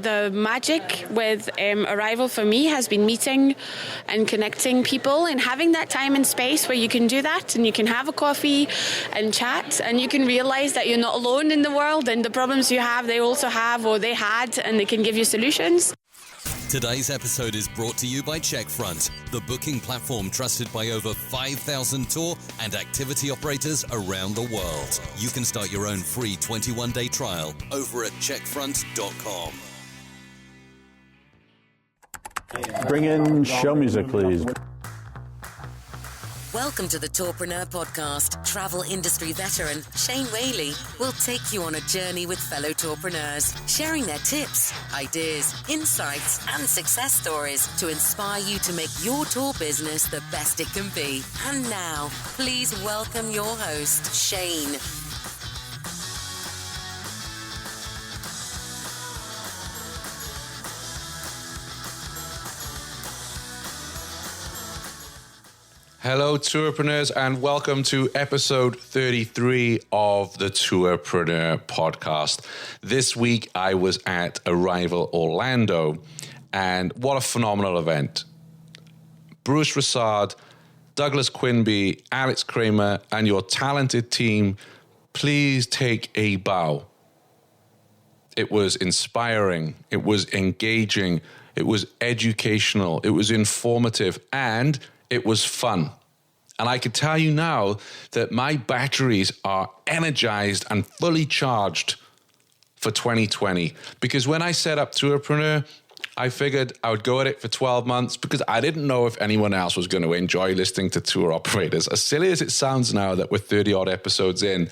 the magic with Arival for me has been meeting and connecting people and having that time and space where you can do that and you can have a coffee and chat and you can realize that you're not alone in the world and the problems you have, they also have or they had, and they can give you solutions. Today's episode is brought to you by Checkfront, the booking platform trusted by over 5,000 tour and activity operators around the world. You can start your own free 21-day trial over at checkfront.com. Bring in show music, please. Welcome to the Tourpreneur podcast. Travel industry veteran Shane Whaley will take you on a journey with fellow tourpreneurs, sharing their tips, ideas, insights, and success stories to inspire you to make your tour business the best it can be. And now, please welcome your host, Shane. Hello, Tourpreneurs, and welcome to episode 33 of the Tourpreneur podcast. This week, I was at Arival Orlando, and what a phenomenal event. Bruce Rassard, Douglas Quinby, Alex Kramer, and your talented team, please take a bow. It was inspiring, it was engaging, it was educational, it was informative, and it was fun. And I can tell you now that my batteries are energized and fully charged for 2020. Because when I set up Tourpreneur, I figured I would go at it for 12 months because I didn't know if anyone else was going to enjoy listening to tour operators. As silly as it sounds now that we're 30 odd episodes in,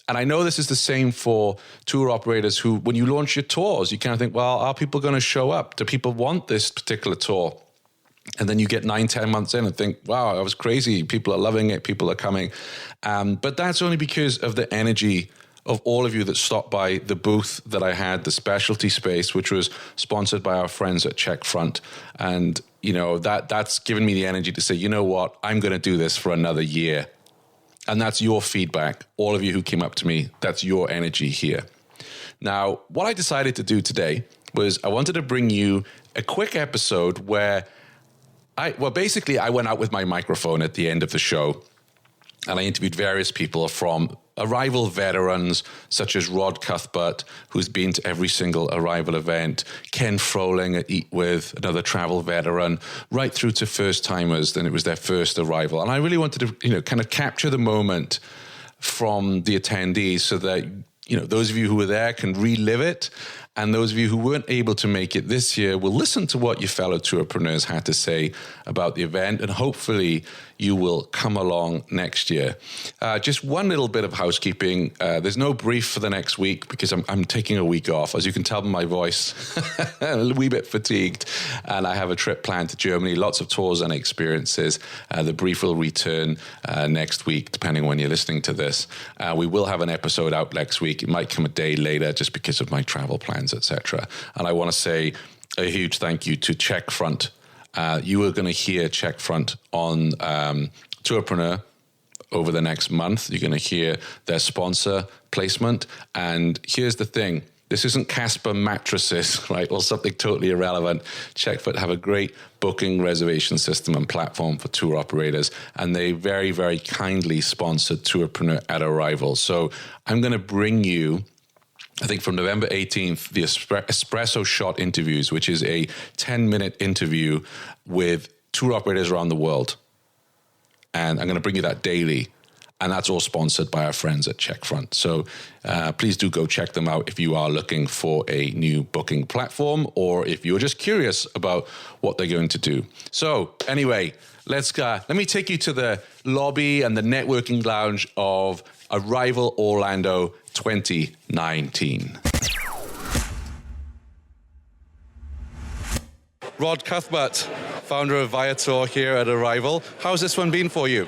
and I know this is the same for tour operators who, when you launch your tours, you kind of think, well, are people going to show up? Do people want this particular tour? And then you get 9-10 months in and think, wow, I was crazy. People are loving it. People are coming. But that's only because of the energy of all of you that stopped by the booth that I had, the specialty space, which was sponsored by our friends at Checkfront. And, you know, that's given me the energy to say, you know what, I'm going to do this for another year. And that's your feedback. All of you who came up to me, that's your energy here. Now, what I decided to do today was I wanted to bring you a quick episode where I went out with my microphone at the end of the show and I interviewed various people from Arival veterans such as Rod Cuthbert, who's been to every single Arival event, Ken Froling at Eat With, another travel veteran, right through to first timers. Then it was their first Arival. And I really wanted to, kind of capture the moment from the attendees so that, those of you who were there can relive it. And those of you who weren't able to make it this year will listen to what your fellow tourpreneurs had to say about the event, and hopefully you will come along next year. Just one little bit of housekeeping. There's no brief for the next week because I'm taking a week off. As you can tell by my voice, a wee bit fatigued, and I have a trip planned to Germany, lots of tours and experiences. The brief will return next week, depending on when you're listening to this. We will have an episode out next week. It might come a day later just because of my travel plans, etc. And I want to say a huge thank you to Checkfront. You are going to hear Checkfront on Tourpreneur over the next month. You're going to hear their sponsor placement. And here's the thing. This isn't Casper mattresses, right? Or something totally irrelevant. Checkfront have a great booking reservation system and platform for tour operators. And they very, very kindly sponsored Tourpreneur at Arival. So I'm going to bring you, I think from November 18th, the Espresso Shot interviews, which is a 10-minute interview with tour operators around the world. And I'm going to bring you that daily. And that's all sponsored by our friends at Checkfront. So please do go check them out if you are looking for a new booking platform or if you're just curious about what they're going to do. So anyway, let me take you to the lobby and the networking lounge of Arival Orlando 2019. Rod Cuthbert, founder of Viator here at Arival. How's this one been for you?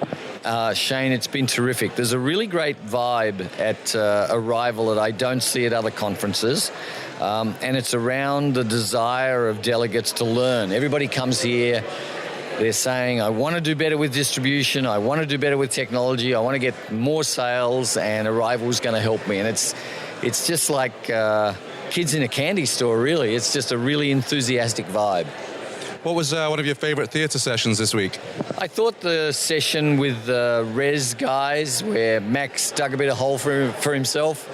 Shane, it's been terrific. There's a really great vibe at Arival that I don't see at other conferences. And it's around the desire of delegates to learn. Everybody comes here. They're saying, I want to do better with distribution. I want to do better with technology. I want to get more sales, and Arival's going to help me. And it's just like kids in a candy store, really. It's just a really enthusiastic vibe. What was one of your favourite theatre sessions this week? I thought the session with the Res guys, where Max dug a bit of hole for himself,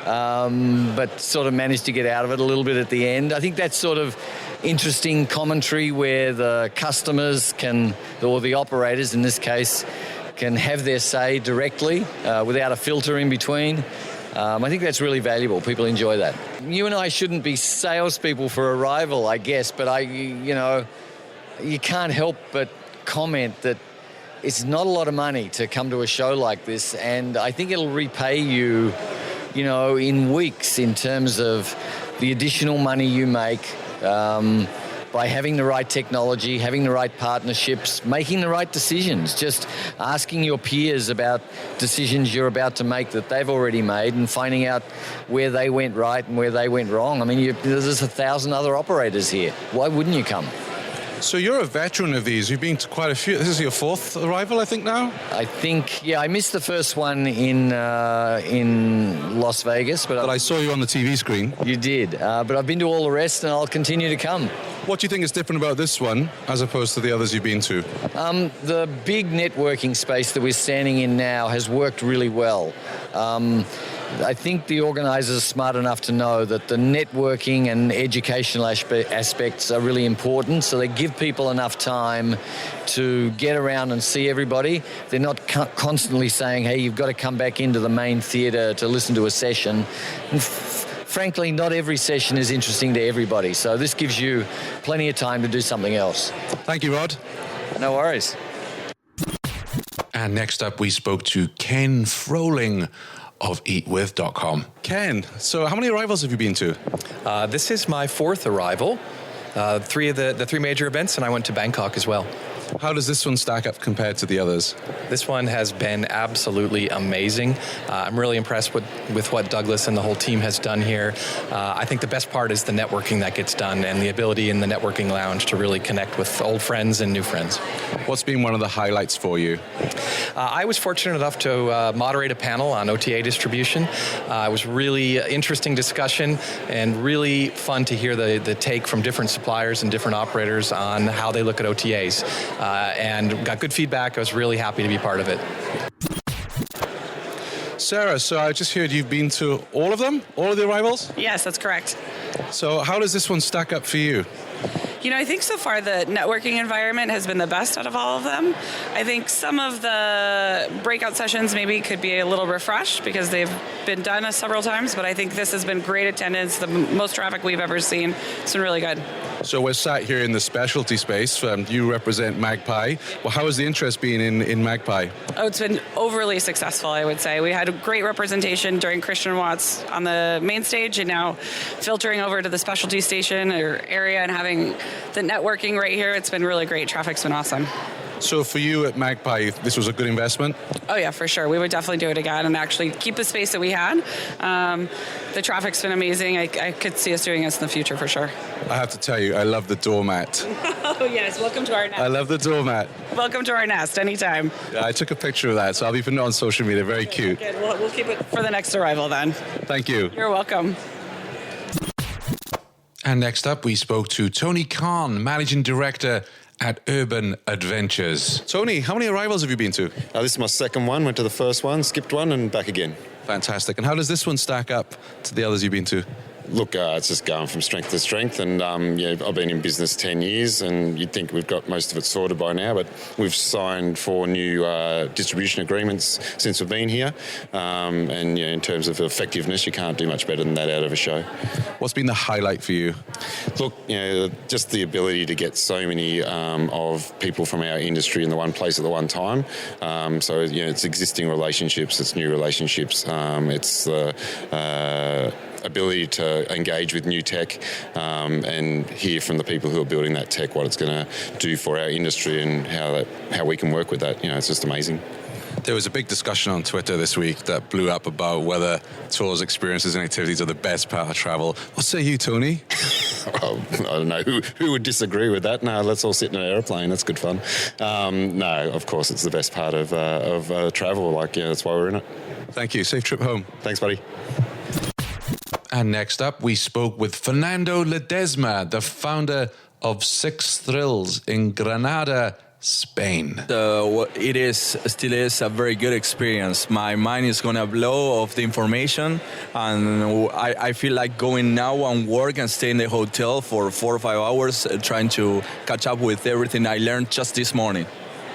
but sort of managed to get out of it a little bit at the end. I think that's sort of interesting commentary where the customers can, or the operators in this case, can have their say directly without a filter in between. I think that's really valuable. People enjoy that. You and I shouldn't be salespeople for Arival, I guess, but you can't help but comment that it's not a lot of money to come to a show like this, and I think it'll repay you, in weeks in terms of the additional money you make by having the right technology, having the right partnerships, making the right decisions, just asking your peers about decisions you're about to make that they've already made and finding out where they went right and where they went wrong. I mean, there's 1,000 other operators here. Why wouldn't you come? So you're a veteran of these. You've been to quite a few. This is your fourth Arival, I think, now? I think, I missed the first one in Las Vegas. But I saw you on the TV screen. You did. But I've been to all the rest, and I'll continue to come. What do you think is different about this one as opposed to the others you've been to? The big networking space that we're standing in now has worked really well. I think the organisers are smart enough to know that the networking and educational aspects are really important, so they give people enough time to get around and see everybody. They're not constantly saying, hey, you've got to come back into the main theatre to listen to a session. And frankly, not every session is interesting to everybody, so this gives you plenty of time to do something else. Thank you, Rod. No worries. And next up, we spoke to Ken Froling of eatwith.com. Ken, so how many Arivals have you been to? This is my fourth Arival. Three of the three major events, and I went to Bangkok as well. How does this one stack up compared to the others? This one has been absolutely amazing. I'm really impressed with what Douglas and the whole team has done here. I think the best part is the networking that gets done and the ability in the networking lounge to really connect with old friends and new friends. What's been one of the highlights for you? I was fortunate enough to moderate a panel on OTA distribution. It was really interesting discussion and really fun to hear the take from different suppliers and different operators on how they look at OTAs. And got good feedback. I was really happy to be part of it. Sarah, so I just heard you've been to all of them? All of the Arivals? Yes, that's correct. So how does this one stack up for you? I think so far the networking environment has been the best out of all of them. I think some of the breakout sessions maybe could be a little refreshed because they've been done several times, but I think this has been great attendance, the most traffic we've ever seen. It's been really good. So we're sat here in the specialty space. You represent Magpie. Well, how has the interest been in Magpie? Oh, it's been overly successful, I would say. We had a great representation during Christian Watts on the main stage, and now filtering over to the specialty station or area and having the networking right here. It's been really great. Traffic's been awesome. So for you at Magpie, this was a good investment? Oh, yeah, for sure. We would definitely do it again and actually keep the space that we had. The traffic's been amazing. I could see us doing this in the future for sure. I have to tell you, I love the doormat. Oh, yes. Welcome to our nest. I love the doormat. Welcome to our nest. Anytime. Yeah, I took a picture of that, so I'll be putting it on social media. Very cute. Good. We'll keep it for the next Arival then. Thank you. You're welcome. And next up, we spoke to Tony Khan, Managing Director at Urban Adventures. Tony, how many Arivals have you been to? This is my second one. Went to the first one, skipped one, and back again. Fantastic. And how does this one stack up to the others you've been to? Look, it's just going from strength to strength, and I've been in business 10 years, and you'd think we've got most of it sorted by now, but we've signed 4 new distribution agreements since we've been here, and in terms of effectiveness, you can't do much better than that out of a show. What's been the highlight for you? Look, just the ability to get so many of people from our industry in the one place at the one time. It's existing relationships, it's new relationships, it's ability to engage with new tech and hear from the people who are building that tech what it's going to do for our industry and how we can work with that. It's just amazing. There was a big discussion on Twitter this week that blew up about whether tours, experiences and activities are the best part of travel. What say you, Tony? Well, I don't know. Who would disagree with that? No, let's all sit in an aeroplane. That's good fun. No, of course, it's the best part of travel. That's why we're in it. Thank you. Safe trip home. Thanks, buddy. And next up, we spoke with Fernando Ledesma, the founder of Six Thrills in Granada, Spain. It still is a very good experience. My mind is going to blow of the information, and I feel like going now and work and stay in the hotel for 4 or 5 hours, trying to catch up with everything I learned just this morning.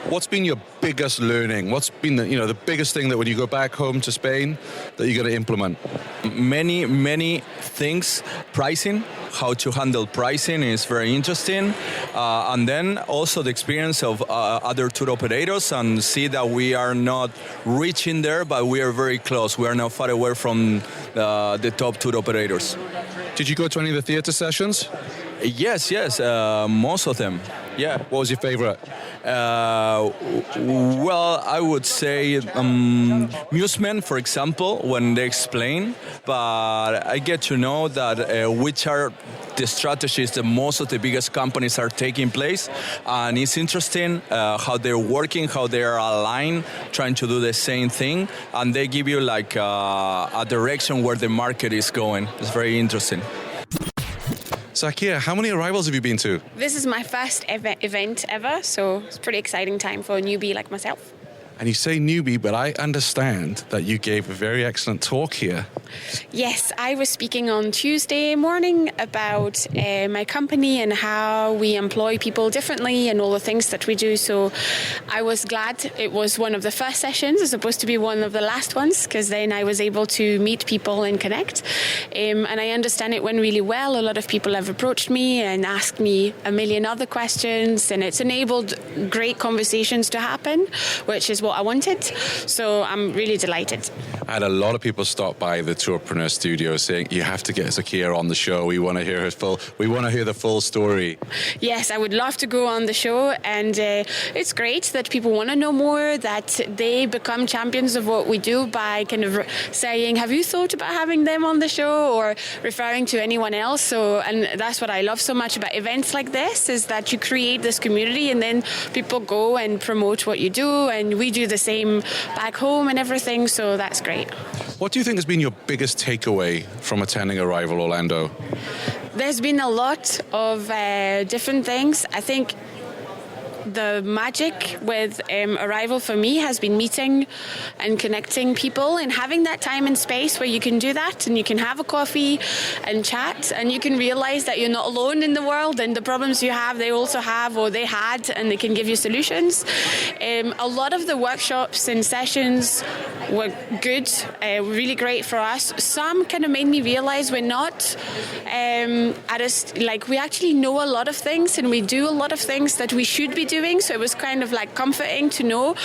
What's been your biggest learning? What's been the biggest thing that when you go back home to Spain that you're going to implement? Many things. Pricing, how to handle pricing is very interesting. And then also the experience of other tour operators, and see that we are not reaching there, but we are very close. We are not far away from the top tour operators. Did you go to any of the theater sessions? Yes, most of them. Yeah. What was your favorite? Well, I would say Musement, for example, when they explain. But I get to know that which are the strategies that most of the biggest companies are taking place. And it's interesting how they're working, how they are aligned, trying to do the same thing. And they give you like a direction where the market is going. It's very interesting. Zakia, how many arrivals have you been to? This is my first event ever, so it's a pretty exciting time for a newbie like myself. And you say newbie, but I understand that you gave a very excellent talk here. Yes, I was speaking on Tuesday morning about my company and how we employ people differently and all the things that we do. So I was glad it was one of the first sessions as opposed to be one of the last ones, because then I was able to meet people and connect. And I understand it went really well. A lot of people have approached me and asked me a million other questions, and it's enabled great conversations to happen, which is what I wanted. So I'm really delighted. I had a lot of people stop by the Tourpreneur studio saying, you have to get Zakia on the show. We want to hear the full story. Yes, I would love to go on the show, and it's great that people want to know more, that they become champions of what we do by kind of saying, have you thought about having them on the show, or referring to anyone else. So, and that's what I love so much about events like this, is that you create this community and then people go and promote what you do, and we do the same back home and everything, so that's great. What do you think has been your biggest takeaway from attending Arival Orlando? There's been a lot of different things. I think the magic with Arival for me has been meeting and connecting people and having that time and space where you can do that and you can have a coffee and chat, and you can realize that you're not alone in the world, and the problems you have they also have or they had, and they can give you solutions. A lot of the workshops and sessions were good, really great for us. Some kind of made me realize we're not we actually know a lot of things and we do a lot of things that we should be doing. So it was kind of like comforting to know,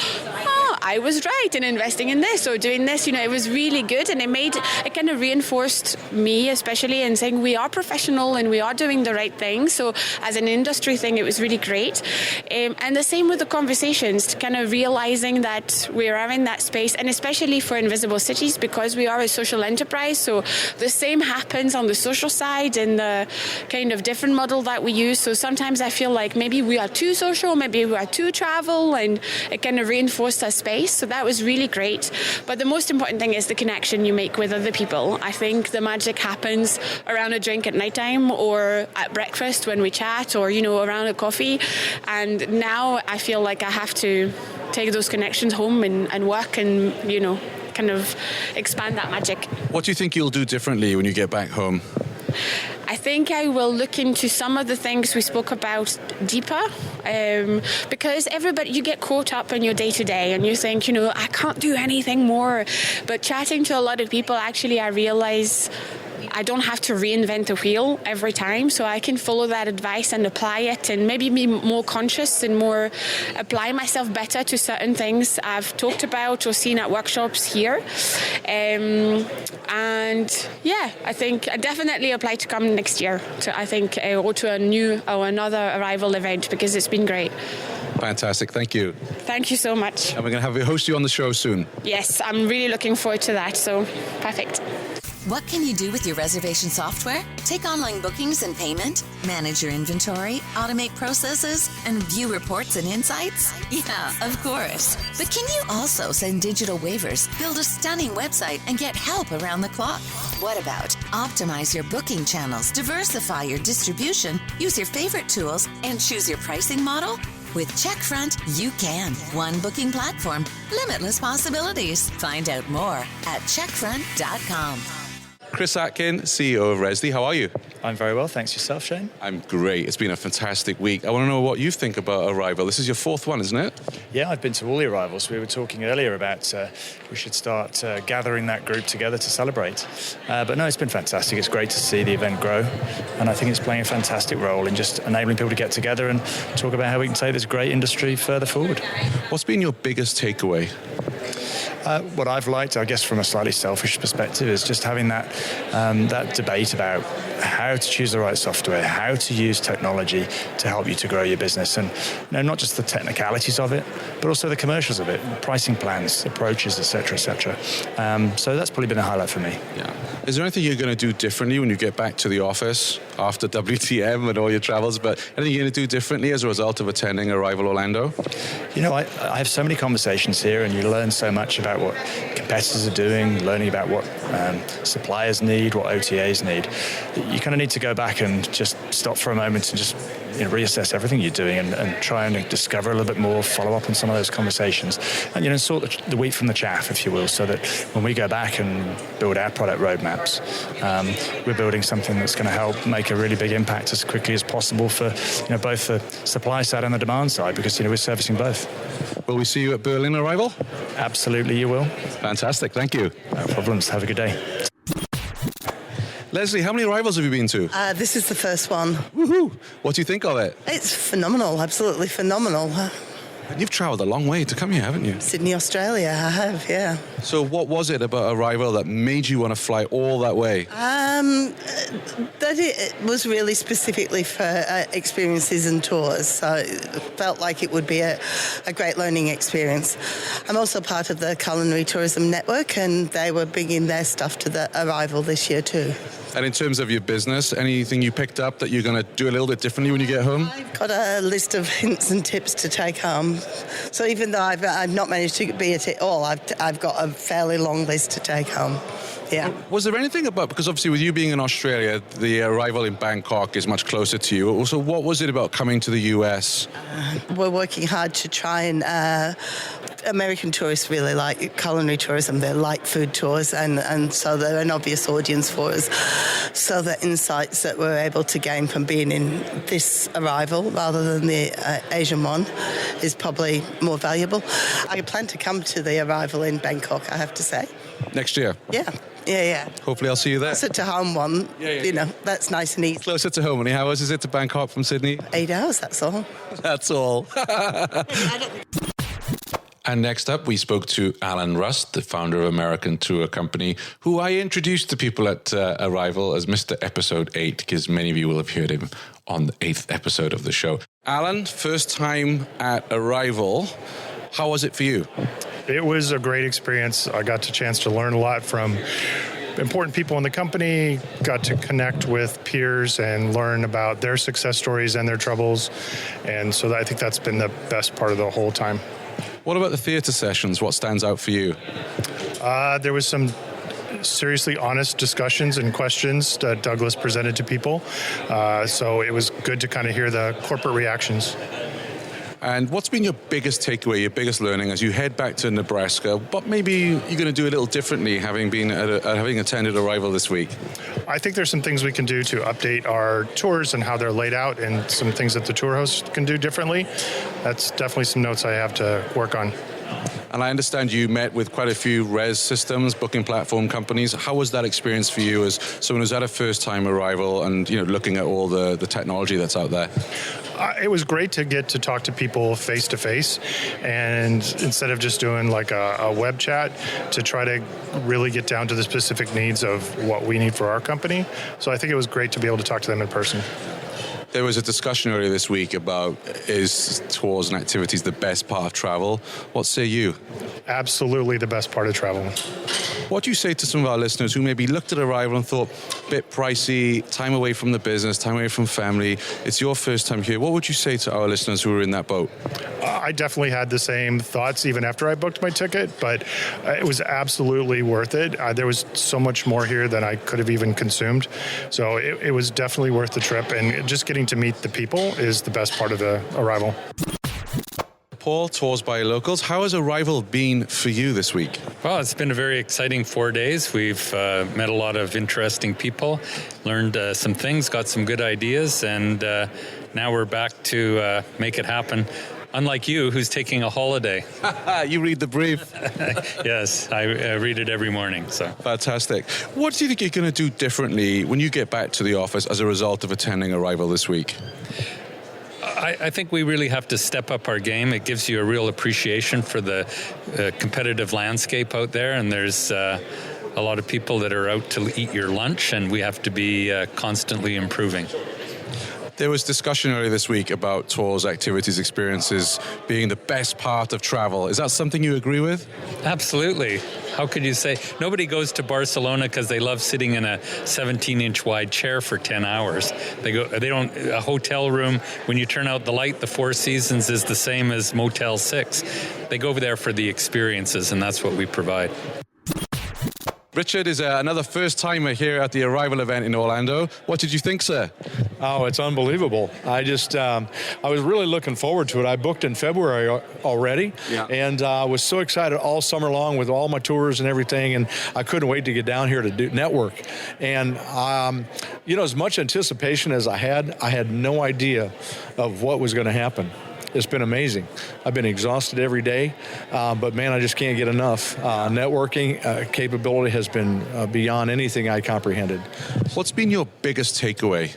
I was right in investing in this or doing this. It was really good, and it kind of reinforced me, especially in saying we are professional and we are doing the right thing. So as an industry thing, it was really great. And the same with the conversations, kind of realizing that we are in that space, and especially for Invisible Cities, because we are a social enterprise. So the same happens on the social side and the kind of different model that we use. So sometimes I feel like maybe we are too social, maybe we are too travel, and it kind of reinforced our space. So that was really great. But the most important thing is the connection you make with other people. I think the magic happens around a drink at nighttime or at breakfast when we chat, or, around a coffee. And now I feel like I have to take those connections home and work and, kind of expand that magic. What do you think you'll do differently when you get back home? I think I will look into some of the things we spoke about deeper, because you get caught up in your day-to-day and you think, I can't do anything more. But chatting to a lot of people, actually, I realize I don't have to reinvent the wheel every time, so I can follow that advice and apply it, and maybe be more conscious and more apply myself better to certain things I've talked about or seen at workshops here. I think I definitely apply to come next year or to a new or another Arival event, because it's been great. Fantastic, thank you. Thank you so much. And we're going to host you on the show soon. Yes, I'm really looking forward to that, so perfect. What can you do with your reservation software? Take online bookings and payment, manage your inventory, automate processes, and view reports and insights? Yeah, of course. But can you also send digital waivers, build a stunning website, and get help around the clock? What about optimize your booking channels, diversify your distribution, use your favorite tools, and choose your pricing model? With Checkfront, you can. One booking platform, limitless possibilities. Find out more at checkfront.com. Chris Atkin, CEO of Resley. How are you? I'm very well, thanks. Yourself, Shane? I'm great. It's been a fantastic week. I want to know what you think about Arival. This is your fourth one, isn't it? Yeah, I've been to all the Arivals. We were talking earlier about we should start gathering that group together to celebrate. But no, it's been fantastic. It's great to see the event grow. And I think it's playing a fantastic role in just enabling people to get together and talk about how we can take this great industry further forward. What's been your biggest takeaway? What I've liked, I guess from a slightly selfish perspective, is just having that debate about how to choose the right software, how to use technology to help you to grow your business. And not just the technicalities of it, but also the commercials of it, pricing plans, approaches, etc., etc. So that's probably been a highlight for me. Yeah. Is there anything you're going to do differently when you get back to the office after WTM and all your travels? But anything you're going to do differently as a result of attending Arival Orlando? I have so many conversations here, and you learn so much about what competitors are doing, learning about what suppliers need, what OTAs need. You kind of need to go back and just stop for a moment and just reassess everything you're doing and try and discover a little bit more, follow up on some of those conversations, and sort the wheat from the chaff, if you will, so that when we go back and build our product roadmaps, we're building something that's going to help make a really big impact as quickly as possible for both the supply side and the demand side, because we're servicing both. Will we see you at Berlin Arival? Absolutely, you will. Fantastic, thank you. No problems. Have a good day. Leslie, how many Arivals have you been to? This is the first one. Woohoo! What do you think of it? It's phenomenal, absolutely phenomenal. You've travelled a long way to come here, haven't you? Sydney, Australia, I have, yeah. So what was it about Arival that made you want to fly all that way? That it was really specifically for experiences and tours, so it felt like it would be a great learning experience. I'm also part of the Culinary Tourism Network, and they were bringing their stuff to the Arival this year too. And in terms of your business, anything you picked up that you're going to do a little bit differently when you get home? I've got a list of hints and tips to take home. So even though I've not managed to be at it all, I've got a fairly long list to take home. Yeah. Was there anything about, because obviously with you being in Australia, the Arival in Bangkok is much closer to you. So what was it about coming to the US? We're working hard to try and... American tourists really like culinary tourism. They like food tours, and so they're an obvious audience for us. So the insights that we're able to gain from being in this Arival rather than the Asian one is probably more valuable. I plan to come to the Arival in Bangkok, I have to say. Next year? Yeah. Hopefully I'll see you there. Closer to home one, that's nice and easy. Closer to home. And how hours is it to Bangkok from Sydney? 8 hours, that's all. That's all. And next up, we spoke to Alan Rust, the founder of American Tour Company, who I introduced to people at Arival as Mr. Episode 8, because many of you will have heard him on the 8th episode of the show. Alan, first time at Arival. How was it for you? It was a great experience. I got a chance to learn a lot from important people in the company, got to connect with peers and learn about their success stories and their troubles. And so I think that's been the best part of the whole time. What about the theatre sessions? What stands out for you? There was some seriously honest discussions and questions that Douglas presented to people. So it was good to kind of hear the corporate reactions. And what's been your biggest takeaway, your biggest learning as you head back to Nebraska? What maybe you're going to do a little differently having been having attended Arival this week? I think there's some things we can do to update our tours and how they're laid out, and some things that the tour hosts can do differently. That's definitely some notes I have to work on. And I understand you met with quite a few res systems, booking platform companies. How was that experience for you as someone who's had a first-time Arival and looking at all the technology that's out there? It was great to get to talk to people face-to-face, and instead of just doing like a web chat, to try to really get down to the specific needs of what we need for our company. So I think it was great to be able to talk to them in person. There was a discussion earlier this week about is tours and activities the best part of travel? What say you? Absolutely the best part of travel. What do you say to some of our listeners who maybe looked at Arival and thought, bit pricey, time away from the business, time away from family, it's your first time here. What would you say to our listeners who are in that boat? I definitely had the same thoughts even after I booked my ticket, but it was absolutely worth it. There was so much more here than I could have even consumed. So it was definitely worth the trip, and just getting to meet the people is the best part of the Arival. Paul, Tours by Locals. How has Arival been for you this week? Well, it's been a very exciting 4 days. We've met a lot of interesting people, learned some things, got some good ideas, and now we're back to make it happen. Unlike you, who's taking a holiday. You read the brief. Yes, I read it every morning. So fantastic. What do you think you're going to do differently when you get back to the office as a result of attending Arival this week? I think we really have to step up our game. It gives you a real appreciation for the competitive landscape out there, and there's a lot of people that are out to eat your lunch, and we have to be constantly improving. There was discussion earlier this week about tours, activities, experiences being the best part of travel. Is that something you agree with? Absolutely. How could you say? Nobody goes to Barcelona because they love sitting in a 17-inch wide chair for 10 hours. A hotel room, when you turn out the light, the Four Seasons is the same as Motel 6. They go over there for the experiences, and that's what we provide. Richard is another first-timer here at the Arival event in Orlando. What did you think, sir? Oh, it's unbelievable. I was really looking forward to it. I booked in February already, and I was so excited all summer long with all my tours and everything, and I couldn't wait to get down here to do network. And, as much anticipation as I had no idea of what was going to happen. It's been amazing. I've been exhausted every day, but man, I just can't get enough. Networking capability has been beyond anything I comprehended. What's been your biggest takeaway?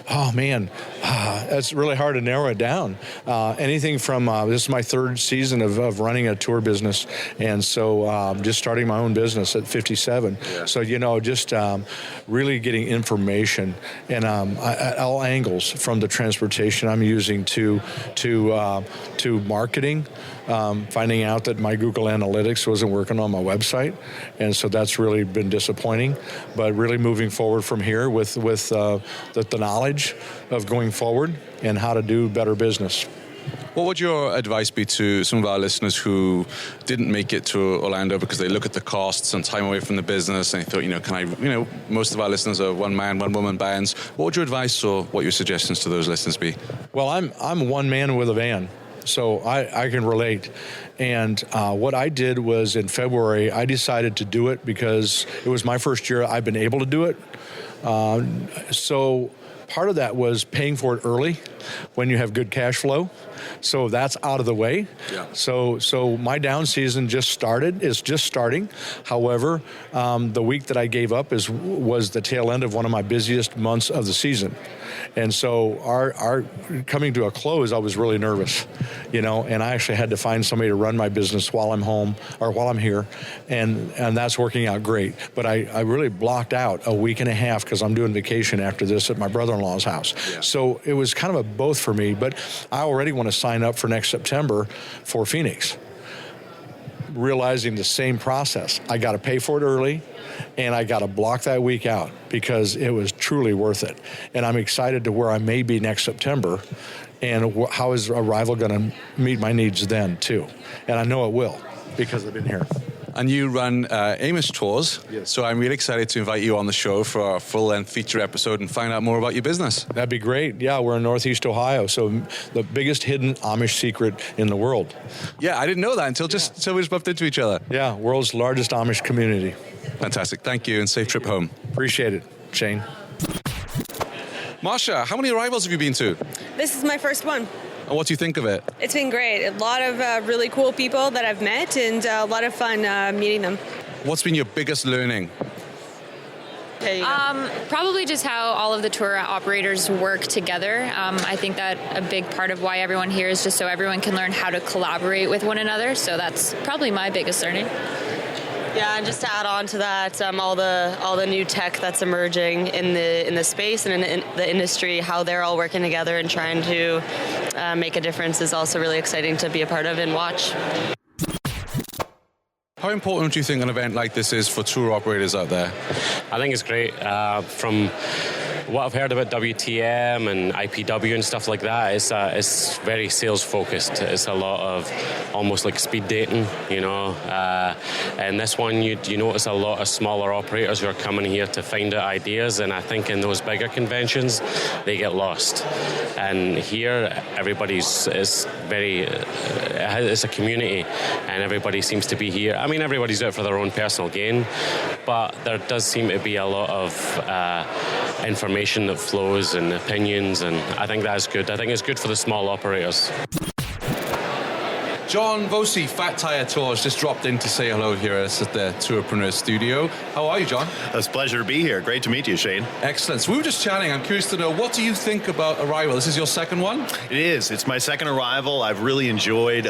Oh, man, it's really hard to narrow it down. Anything from, this is my third season of running a tour business, and so just starting my own business at 57. Yeah. So, just really getting information and at all angles, from the transportation I'm using to marketing, finding out that my Google Analytics wasn't working on my website, and so that's really been disappointing, but really moving forward from here with the knowledge of going forward and how to do better business. What would your advice be to some of our listeners who didn't make it to Orlando because they look at the costs and time away from the business and they thought, most of our listeners are one-man, one-woman bands. What would your advice or what your suggestions to those listeners be? Well, I'm one man with a van, so I can relate. And what I did was in February, I decided to do it because it was my first year I've been able to do it. So part of that was paying for it early when you have good cash flow. So that's out of the way. Yeah. So my down season is just starting. However, the week that I gave up was the tail end of one of my busiest months of the season. And so our coming to a close, I was really nervous, and I actually had to find somebody to run my business while I'm home or while I'm here. And that's working out great. But I really blocked out a week and a half because I'm doing vacation after this at my brother-in-law's house. Yeah. So it was kind of a both for me, but I already want to sign up for next September for Phoenix. Realizing the same process. I got to pay for it early, and I got to block that week out because it was truly worth it. And I'm excited to where I may be next September, and how is Arival going to meet my needs then too. And I know it will because I've been here. And you run Amos Tours, yes. So I'm really excited to invite you on the show for our full-length feature episode and find out more about your business. That'd be great. Yeah, we're in Northeast Ohio, so the biggest hidden Amish secret in the world. Yeah, I didn't know that until we just bumped into each other. Yeah, world's largest Amish community. Fantastic. Thank you, and safe trip home. Appreciate it, Shane. Marsha, how many Arivals have you been to? This is my first one. And what do you think of it? It's been great. A lot of really cool people that I've met, and a lot of fun meeting them. What's been your biggest learning? Probably just how all of the tour operators work together. I think that a big part of why everyone here is just so everyone can learn how to collaborate with one another. So that's probably my biggest learning. Yeah, and just to add on to that, all the new tech that's emerging in the space and in the industry, how they're all working together and trying to make a difference is also really exciting to be a part of and watch. How important do you think an event like this is for tour operators out there? I think it's great. From what I've heard about WTM and IPW and stuff like that, it's very sales focused. It's a lot of almost like speed dating, you know. And this one, you notice a lot of smaller operators who are coming here to find out ideas, and I think in those bigger conventions, they get lost. And here, it's a community, and everybody seems to be here. I mean, everybody's out for their own personal gain, but there does seem to be a lot of information that flows and opinions, and I think that's good. I think it's good for the small operators. John Vosi, Fat Tire Tours, just dropped in to say hello here at the Tourpreneur studio. How are you, John? It's a pleasure to be here. Great to meet you, Shane. Excellent. So we were just chatting. I'm curious to know, what do you think about Arival? This is your second one? It is. It's my second Arival. I've really enjoyed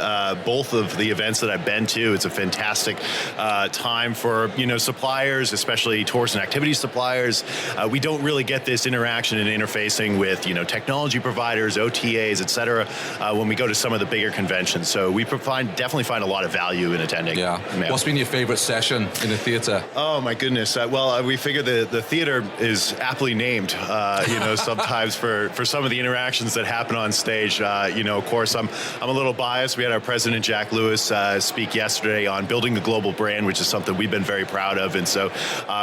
both of the events that I've been to. It's a fantastic time for, suppliers, especially tours and activity suppliers. We don't really get this interaction and interfacing with, technology providers, OTAs, et cetera, when we go to some of the bigger conventions. So we definitely find a lot of value in attending. Yeah. What's been your favorite session in the theater? Oh my goodness. We figure the theater is aptly named, sometimes for some of the interactions that happen on stage. Of course, I'm a little biased. We had our president, Jack Lewis, speak yesterday on building the global brand, which is something we've been very proud of. And so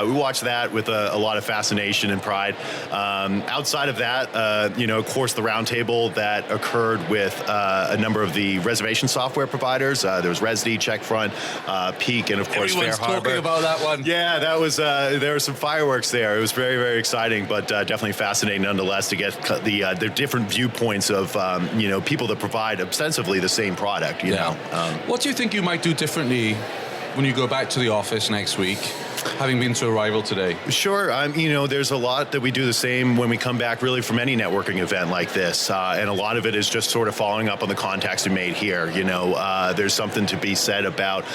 we watched that with a lot of fascination and pride. Outside of that, of course, the roundtable that occurred with a number of the reservation software providers. There was Resdy, Checkfront, Peak, and of course Everyone's Fair Harbor. talking about that one. Yeah, that was. There were some fireworks there. It was very, very exciting, but definitely fascinating nonetheless to get the different viewpoints of people that provide ostensibly the same product. You know. What do you think you might do differently when you go back to the office next week, having been to Arival today? Sure. There's a lot that we do the same when we come back really from any networking event like this. And a lot of it is just sort of following up on the contacts we made here. There's something to be said about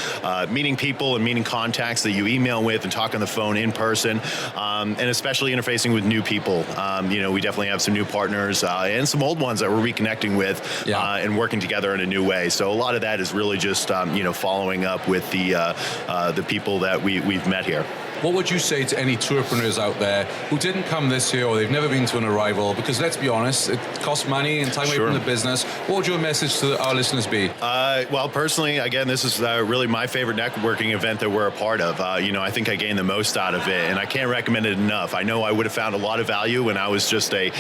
meeting people and meeting contacts that you email with and talk on the phone in person, and especially interfacing with new people. We definitely have some new partners and some old ones that we're reconnecting with and working together in a new way. So a lot of that is really just, following up with the people that we've met here. What would you say to any tourpreneurs out there who didn't come this year or they've never been to an Arival? Because let's be honest, it costs money and time away from the business. What would your message to our listeners be? Well, personally, again, this is really my favorite networking event that we're a part of. I think I gained the most out of it, and I can't recommend it enough. I know I would have found a lot of value when I was just a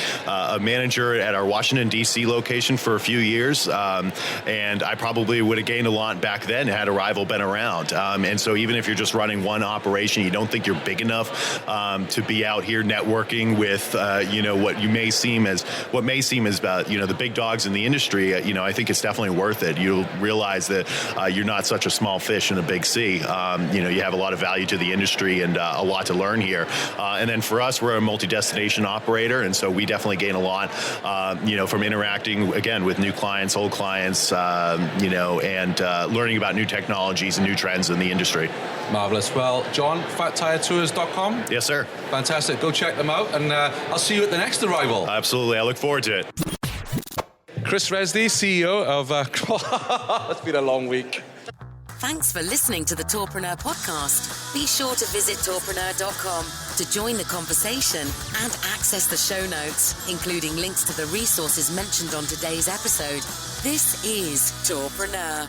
manager at our Washington, D.C. location for a few years, and I probably would have gained a lot back then had Arival been around. And so even if you're just running one operation, you don't think you're big enough to be out here networking with what may seem as the big dogs in the industry. I think it's definitely worth it. You'll realize that you're not such a small fish in a big sea. You have a lot of value to the industry and a lot to learn here. And then for us, we're a multi-destination operator, and so we definitely gain a lot from interacting again with new clients, old clients, and learning about new technologies and new trends in the industry. Marvelous. Well, John, FatTireTours.com? Yes, sir. Fantastic. Go check them out, and I'll see you at the next Arival. Absolutely. I look forward to it. Chris Resdy, CEO of... It's been a long week. Thanks for listening to the Tourpreneur podcast. Be sure to visit tourpreneur.com to join the conversation and access the show notes, including links to the resources mentioned on today's episode. This is Tourpreneur.